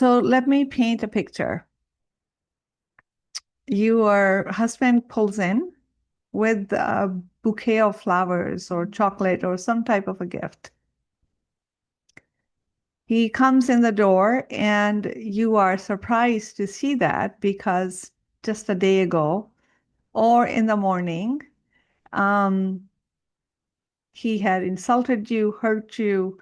So let me paint a picture. Your husband pulls in with a bouquet of flowers or chocolate or some type of a gift. He comes in the door and you are surprised to see that because just a day ago or in the morning, um, he had insulted you, hurt you,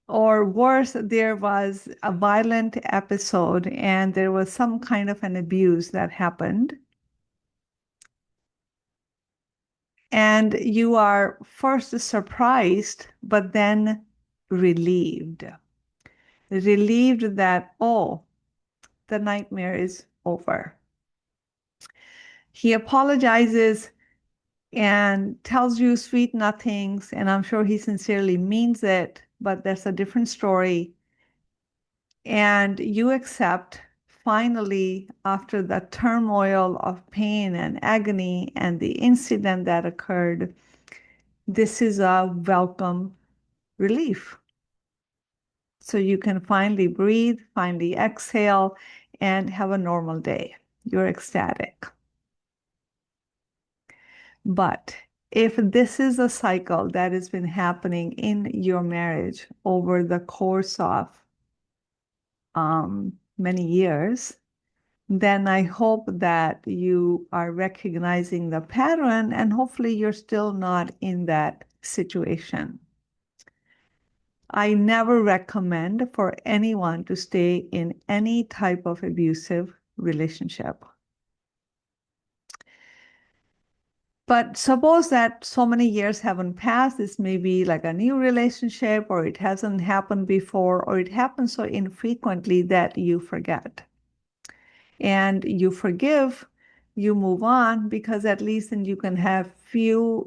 or worse, there was a violent episode and there was some kind of an abuse that happened. And you are first surprised, but then relieved. Relieved that, oh, the nightmare is over. He apologizes and tells you sweet nothings, and I'm sure he sincerely means it, but that's a different story. And you accept finally, after the turmoil of pain and agony and the incident that occurred, this is a welcome relief. So you can finally breathe, finally exhale, and have a normal day. You're ecstatic. But if this is a cycle that has been happening in your marriage over the course of many years, then I hope that you are recognizing the pattern and hopefully you're still not in that situation. I never recommend for anyone to stay in any type of abusive relationship. But suppose that so many years haven't passed, this may be like a new relationship, or it hasn't happened before, or it happens so infrequently that you forget. And you forgive, you move on, because at least then you can have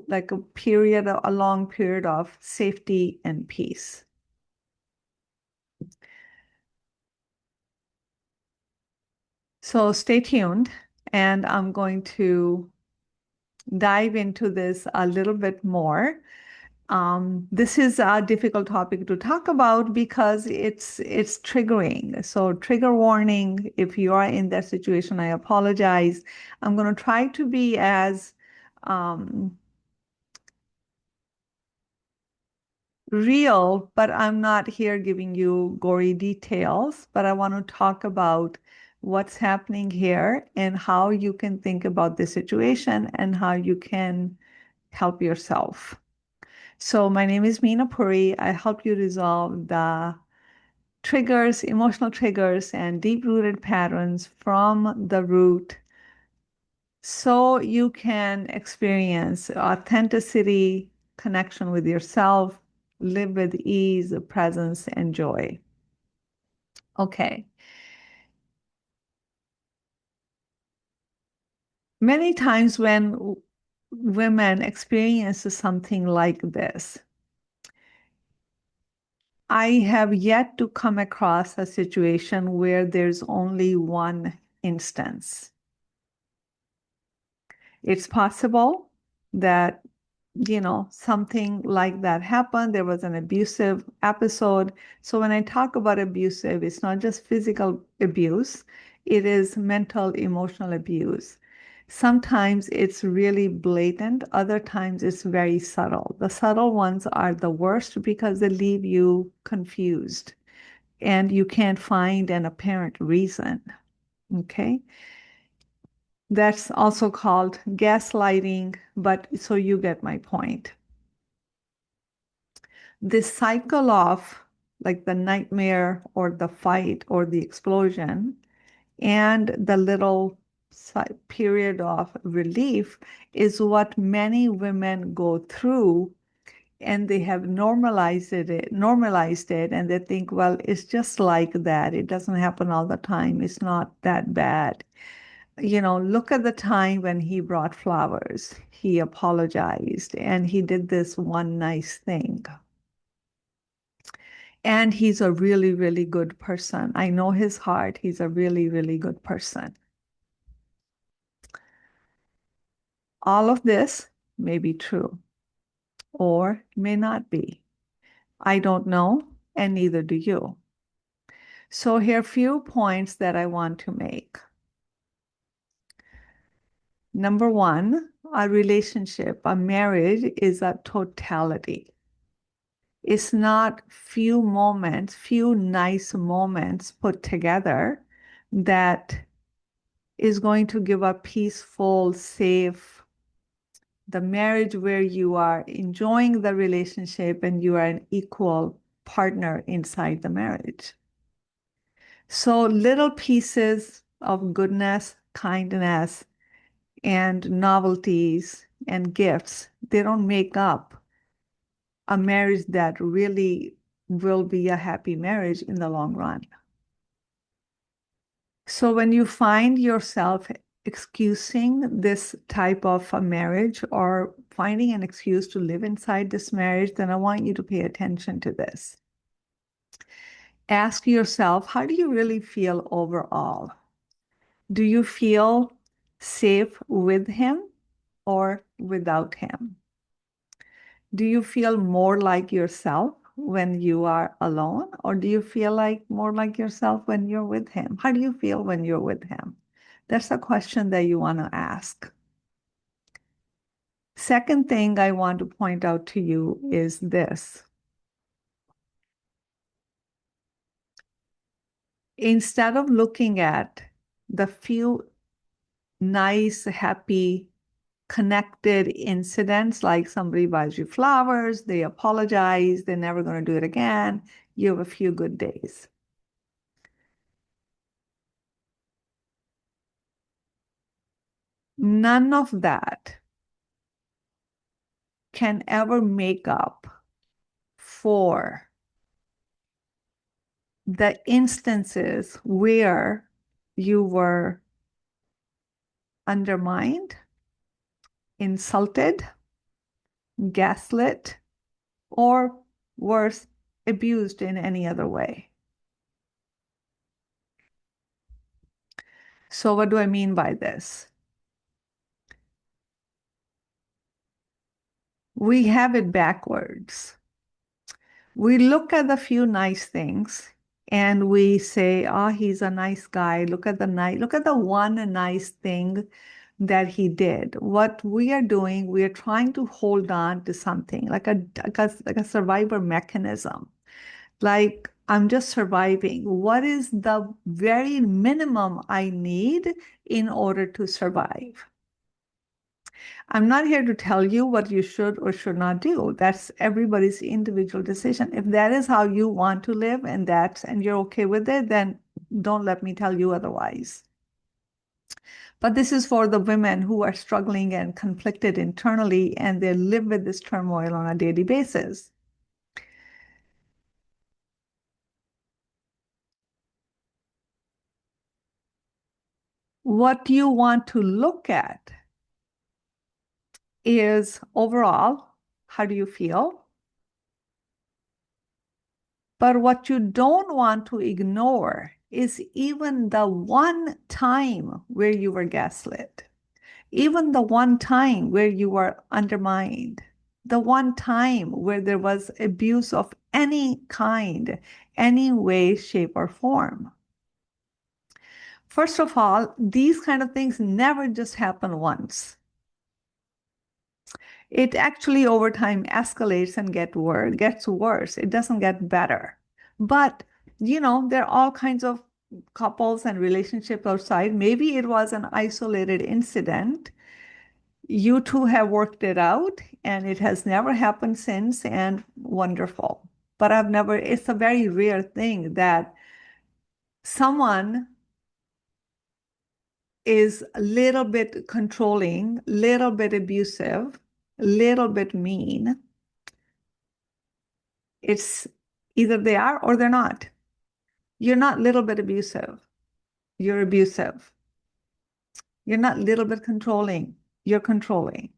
like a long period of safety and peace. So stay tuned, and I'm going to dive into this a little bit more. This is a difficult topic to talk about because it's triggering. So trigger warning, if you are in that situation, I apologize. I'm going to try to be as real, but I'm not here giving you gory details, but I want to talk about what's happening here and how you can think about the situation and how you can help yourself. So my name is Meena Puri. I help you resolve the triggers, emotional triggers, and deep-rooted patterns from the root so you can experience authenticity, connection with yourself, live with ease, presence, and joy. Okay. Many times when women experience something like this, I have yet to come across a situation where there's only one instance. It's possible that, something like that happened. There was an abusive episode. So when I talk about abusive, it's not just physical abuse, it is mental, emotional abuse. Sometimes it's really blatant, other times it's very subtle. The subtle ones are the worst because they leave you confused and you can't find an apparent reason. Okay. That's also called gaslighting, but so you get my point. This cycle of like the nightmare or the fight or the explosion and the little period of relief is what many women go through, and they have normalized it, and they think, well, it's just like that. It doesn't happen all the time. It's not that bad. Look at the time when he brought flowers. He apologized and he did this one nice thing. And he's a really, really good person. I know his heart. He's a really, really good person. All of this may be true or may not be. I don't know, and neither do you. So here are a few points that I want to make. Number one, a relationship, a marriage is a totality. It's not few moments, few nice moments put together that is going to give a peaceful, safe, the marriage where you are enjoying the relationship and you are an equal partner inside the marriage. So little pieces of goodness, kindness, and novelties and gifts, they don't make up a marriage that really will be a happy marriage in the long run. So when you find yourself excusing this type of a marriage or finding an excuse to live inside this marriage, then I want you to pay attention to this. Ask yourself, how do you really feel overall? Do you feel safe with him or without him? Do you feel more like yourself when you are alone, or do you feel like more like yourself when you're with him? How do you feel when you're with him? That's a question that you want to ask. Second thing I want to point out to you is this. Instead of looking at the few nice, happy, connected incidents, like somebody buys you flowers, they apologize, they're never going to do it again, you have a few good days. None of that can ever make up for the instances where you were undermined, insulted, gaslit, or worse, abused in any other way. So what do I mean by this? We have it backwards. We look at the few nice things and we say, oh, he's a nice guy. Look at the one nice thing that he did. What we are doing, we are trying to hold on to something like a survivor mechanism. Like, I'm just surviving. What is the very minimum I need in order to survive? I'm not here to tell you what you should or should not do. That's everybody's individual decision. If that is how you want to live and you're okay with it, then don't let me tell you otherwise. But this is for the women who are struggling and conflicted internally and they live with this turmoil on a daily basis. What you want to look at is overall, how do you feel? But what you don't want to ignore is even the one time where you were gaslit, even the one time where you were undermined, the one time where there was abuse of any kind, any way, shape, or form. First of all, these kind of things never just happen once. It actually over time escalates and gets worse. It doesn't get better. But, there are all kinds of couples and relationships outside. Maybe it was an isolated incident. You two have worked it out and it has never happened since, and wonderful. But it's a very rare thing that someone is a little bit controlling, little bit abusive, little bit mean. It's either they are or they're not. You're not little bit abusive. You're abusive. You're not little bit controlling. You're controlling.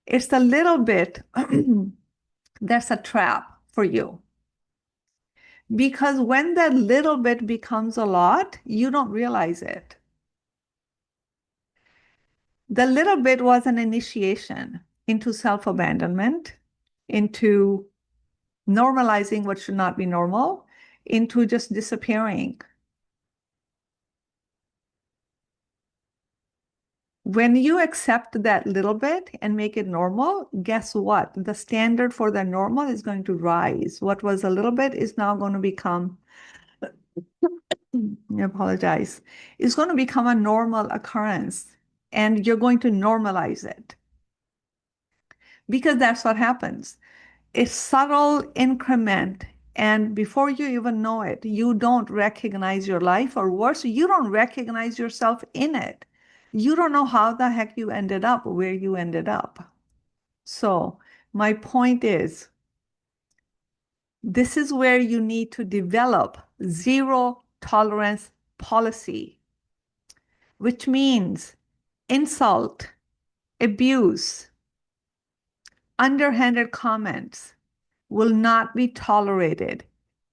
It's the little bit that's a trap for you. Because when that little bit becomes a lot, you don't realize it. The little bit was an initiation into self-abandonment, into normalizing what should not be normal, into just disappearing. When you accept that little bit and make it normal, guess what? The standard for the normal is going to rise. What was a little bit is now going to become, I apologize, is going to become a normal occurrence, and you're going to normalize it because that's what happens. A subtle increment, and before you even know it, you don't recognize your life, or worse, you don't recognize yourself in it. You don't know how the heck you ended up where you ended up. So, my point is, this is where you need to develop zero tolerance policy, which means insult, abuse, underhanded comments will not be tolerated,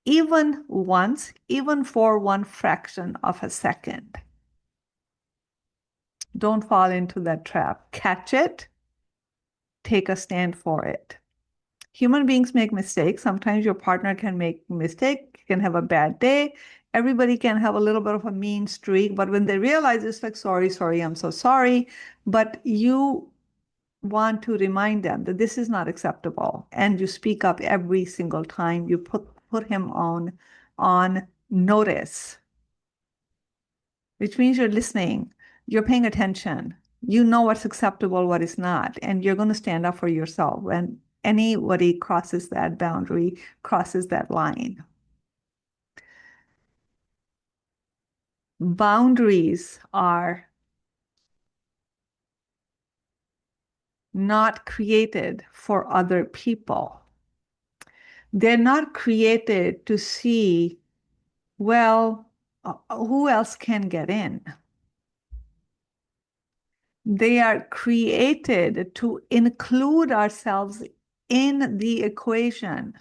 even once, even for one fraction of a second. Don't fall into that trap. Catch it, take a stand for it. Human beings make mistakes. Sometimes your partner can make a mistake, can have a bad day. Everybody can have a little bit of a mean streak, but when they realize it's like, sorry, sorry, I'm so sorry. But you want to remind them that this is not acceptable. And you speak up every single time. You put him on notice, which means you're listening, you're paying attention. You know what's acceptable, what is not, and you're going to stand up for yourself when anybody crosses that boundary, crosses that line. Boundaries are not created for other people. They're not created to see, well, who else can get in? They are created to include ourselves in the equation.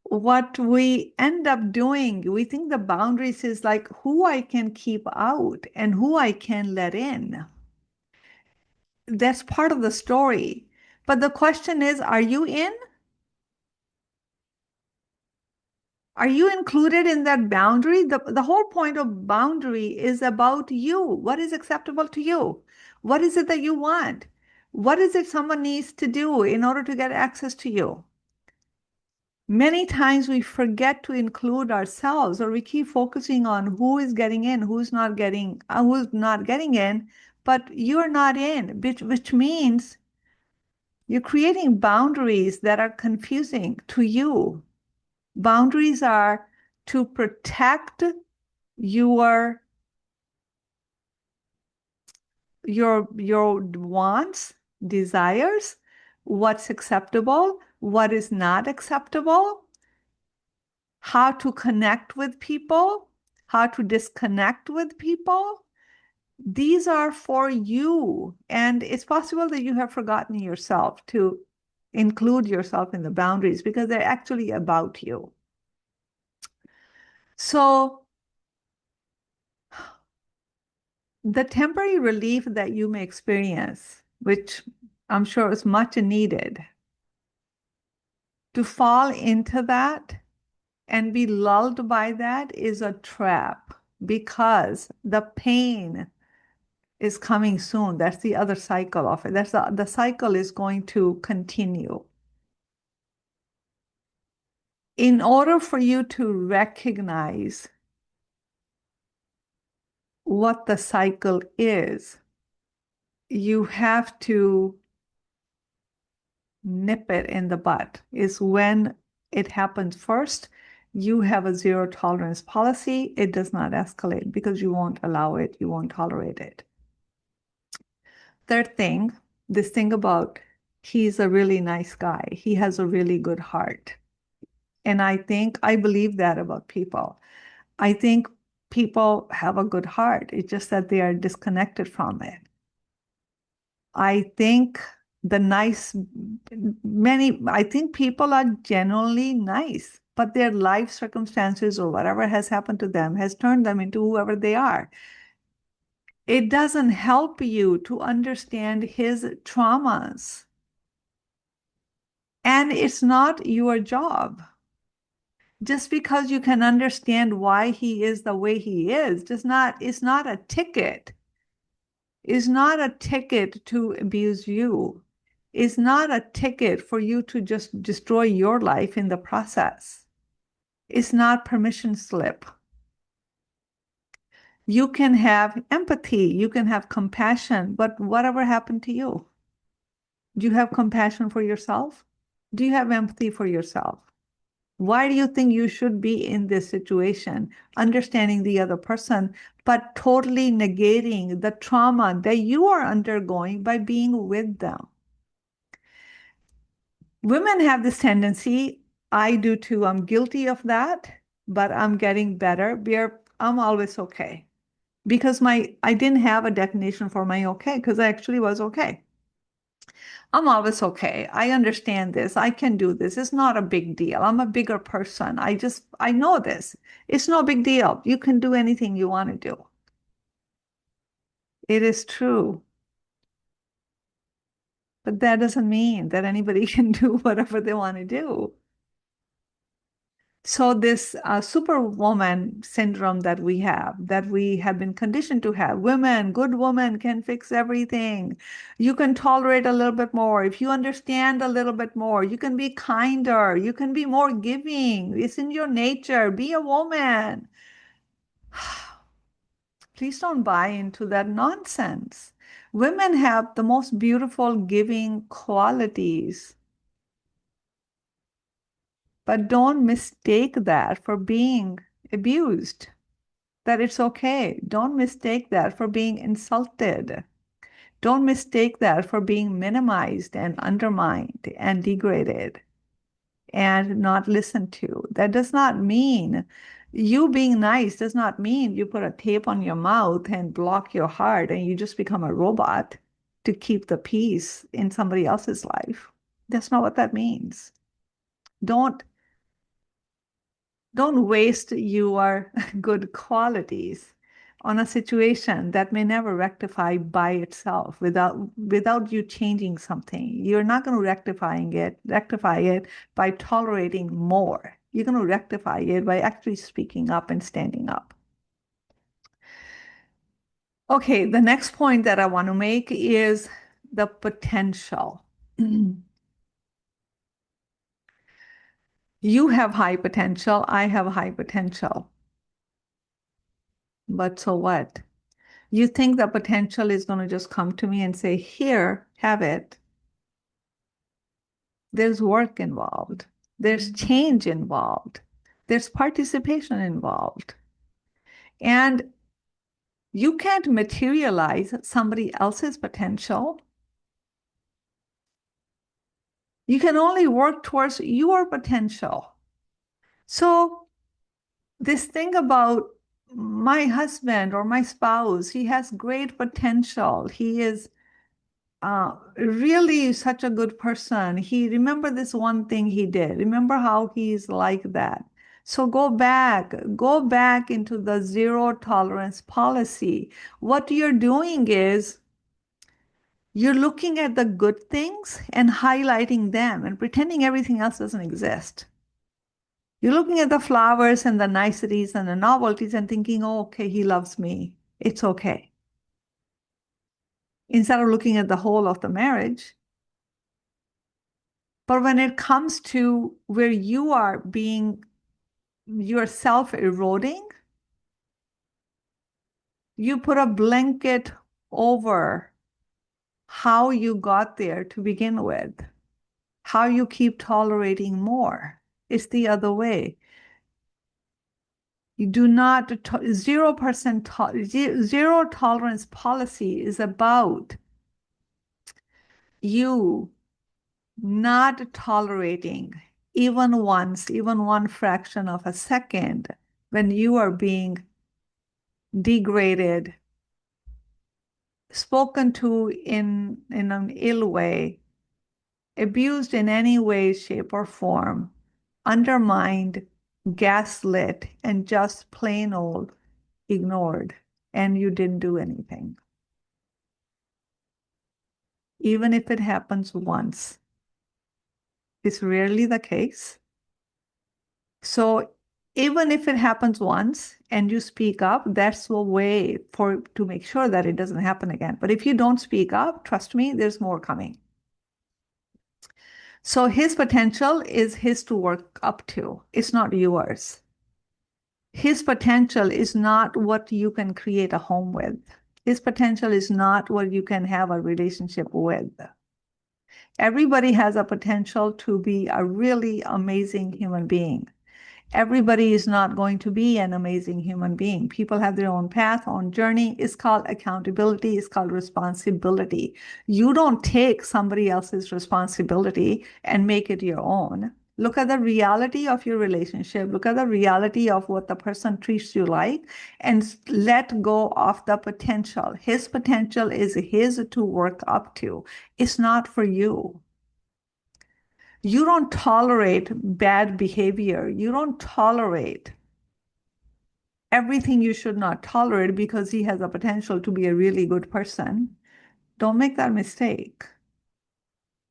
What we end up doing, we think the boundaries is like who I can keep out and who I can let in. That's part of the story. But the question is, are you in? Are you included in that boundary? The whole point of boundary is about you. What is acceptable to you? What is it that you want? What is it someone needs to do in order to get access to you? Many times we forget to include ourselves, or we keep focusing on who is getting in, who's not getting in, but you're not in, which means you're creating boundaries that are confusing to you. Boundaries are to protect your your wants, desires, what's acceptable, what is not acceptable, how to connect with people, how to disconnect with people. These are for you. And it's possible that you have forgotten yourself to include yourself in the boundaries because they're actually about you. So the temporary relief that you may experience, which I'm sure is much needed, to fall into that and be lulled by that is a trap because the pain is coming soon. That's the other cycle of it. The cycle is going to continue. In order for you to recognize what the cycle is, you have to nip it in the bud. Is when it happens first, you have a zero tolerance policy. It does not escalate because you won't allow it, you won't tolerate it. Third thing, this thing about he's a really nice guy. He has a really good heart. And I believe that about people. I think people have a good heart. It's just that they are disconnected from it. I think I think people are genuinely nice, but their life circumstances or whatever has happened to them has turned them into whoever they are. It doesn't help you to understand his traumas. And it's not your job. Just because you can understand why he is the way he is, it's not a ticket. It's not a ticket to abuse you. It's not a ticket for you to just destroy your life in the process. It's not permission slip. You can have empathy, you can have compassion, but whatever happened to you? Do you have compassion for yourself? Do you have empathy for yourself? Why do you think you should be in this situation, understanding the other person, but totally negating the trauma that you are undergoing by being with them? Women have this tendency, I do too, I'm guilty of that, but I'm getting better. I'm always okay because I didn't have a definition for my okay because I actually was okay. I'm always okay. I understand this. I can do this. It's not a big deal. I'm a bigger person. I know this. It's no big deal. You can do anything you want to do. It is true. But that doesn't mean that anybody can do whatever they want to do. So this superwoman syndrome that we have been conditioned to have, women, good women can fix everything. You can tolerate a little bit more. If you understand a little bit more, you can be kinder. You can be more giving. It's in your nature. Be a woman. Please don't buy into that nonsense. Women have the most beautiful giving qualities, but don't mistake that for being abused. That it's okay. Don't mistake that for being insulted. Don't mistake that for being minimized and undermined and degraded and not listened to. That does not mean you being nice, does not mean you put a tape on your mouth and block your heart and you just become a robot to keep the peace in somebody else's life. That's not what that means. Don't Don't waste your good qualities on a situation that may never rectify by itself without you changing something. You're not going to rectify it by tolerating more. You're going to rectify it by actually speaking up and standing up. Okay, the next point that I want to make is the potential. You have high potential, I have high potential. But so what? You think the potential is going to just come to me and say, here, have it. There's work involved. There's change involved. There's participation involved. And you can't materialize somebody else's potential. You can only work towards your potential. So this thing about my husband or my spouse, he has great potential. He is really such a good person. He remember this one thing he did. Remember how he's like that. So go back into the zero tolerance policy. What you're doing is you're looking at the good things and highlighting them and pretending everything else doesn't exist. You're looking at the flowers and the niceties and the novelties and thinking, oh, okay, he loves me. It's okay. Instead of looking at the whole of the marriage. But when it comes to where you are being yourself eroding, you put a blanket over how you got there to begin with, how you keep tolerating more. It's the other way. You do not, 0% zero tolerance policy is about you not tolerating even once, even one fraction of a second when you are being degraded, spoken to in an ill way, abused in any way, shape, or form, undermined, gaslit, and just plain old ignored, and you didn't do anything. Even if it happens once, It's rarely the case. So even if it happens once and you speak up, that's a way to make sure that it doesn't happen again. But if you don't speak up, trust me, there's more coming. So his potential is his to work up to. It's not yours. His potential is not what you can create a home with. His potential is not what you can have a relationship with. Everybody has a potential to be a really amazing human being. Everybody is not going to be an amazing human being. People have their own path, own journey. It's called accountability. It's called responsibility. You don't take somebody else's responsibility and make it your own. Look at the reality of your relationship. Look at the reality of what the person treats you like and let go of the potential. His potential is his to work up to. It's not for you. You don't tolerate bad behavior. You don't tolerate everything you should not tolerate because he has a potential to be a really good person. Don't make that mistake.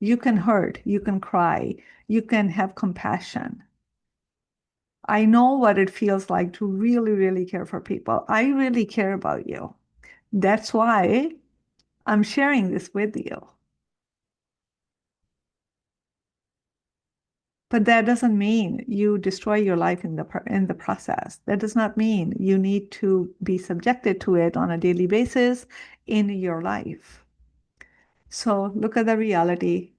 You can hurt, you can cry, you can have compassion. I know what it feels like to really, really care for people. I really care about you. That's why I'm sharing this with you. But that doesn't mean you destroy your life in the process. That does not mean you need to be subjected to it on a daily basis in your life. So look at the reality.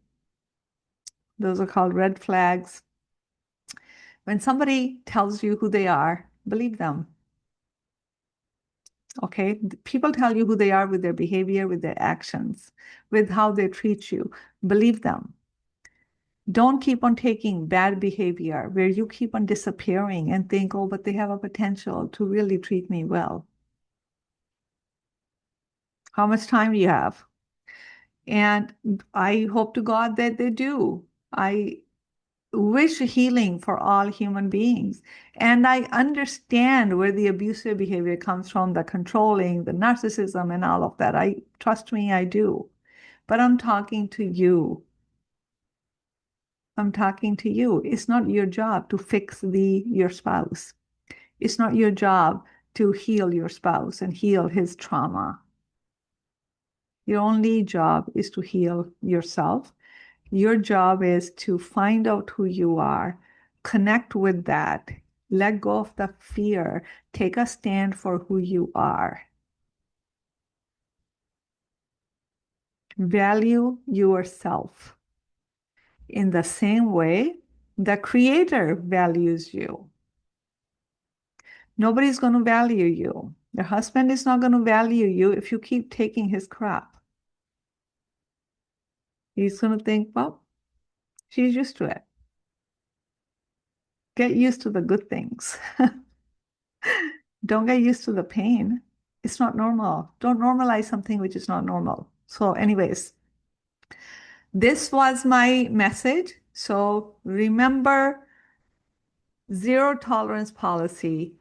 Those are called red flags. When somebody tells you who they are, believe them. Okay? People tell you who they are with their behavior, with their actions, with how they treat you. Believe them. Don't keep on taking bad behavior where you keep on disappearing and think, oh, but they have a potential to really treat me well. How much time do you have? And I hope to God that they do. I wish healing for all human beings. And I understand where the abusive behavior comes from, the controlling, the narcissism, and all of that. Trust me, I do. But I'm talking to you. I'm talking to you. It's not your job to fix your spouse. It's not your job to heal your spouse and heal his trauma. Your only job is to heal yourself. Your job is to find out who you are, connect with that, let go of the fear, take a stand for who you are. Value yourself in the same way the Creator values you. Nobody's going to value you. Your husband is not going to value you if you keep taking his crap. He's going to think, well, she's used to it. Get used to the good things. Don't get used to the pain. It's not normal. Don't normalize something which is not normal. So, anyways, this was my message. So, remember zero tolerance policy.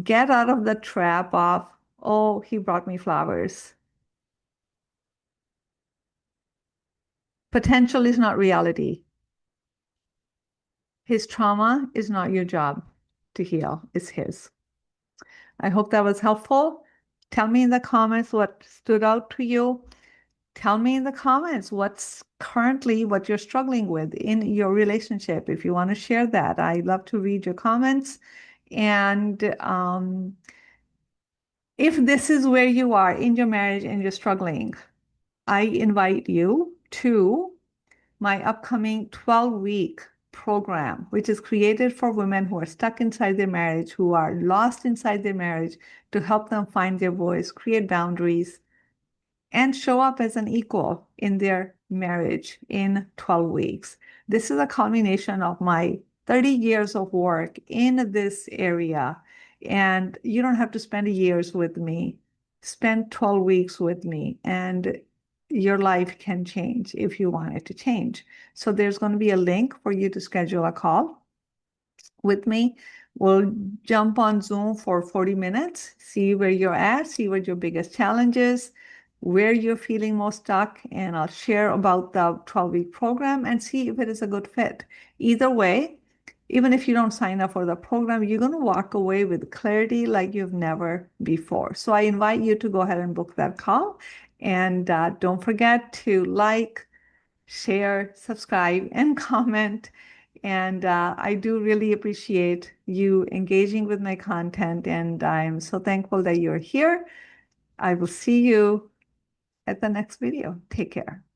Get out of the trap of, oh, he brought me flowers. Potential is not reality. His trauma is not your job to heal, it's his. I hope that was helpful. Tell me in the comments what stood out to you. Tell me in the comments what's currently what you're struggling with in your relationship. If you want to share that, I love to read your comments. And if this is where you are in your marriage and you're struggling, I invite you to my upcoming 12-week program, which is created for women who are stuck inside their marriage, who are lost inside their marriage, to help them find their voice, create boundaries, and show up as an equal in their marriage in 12 weeks. This is a culmination of my 30 years of work in this area. And you don't have to spend years with me. Spend 12 weeks with me, and your life can change if you want it to change. So there's going to be a link for you to schedule a call with me. We'll jump on Zoom for 40 minutes, see where you're at, see what your biggest challenge is, where you're feeling most stuck, and I'll share about the 12-week program and see if it is a good fit. Either way, even if you don't sign up for the program, you're going to walk away with clarity like you've never before. So I invite you to go ahead and book that call. And don't forget to like, share, subscribe, and comment. And I do really appreciate you engaging with my content. And I'm so thankful that you're here. I will see you at the next video. Take care.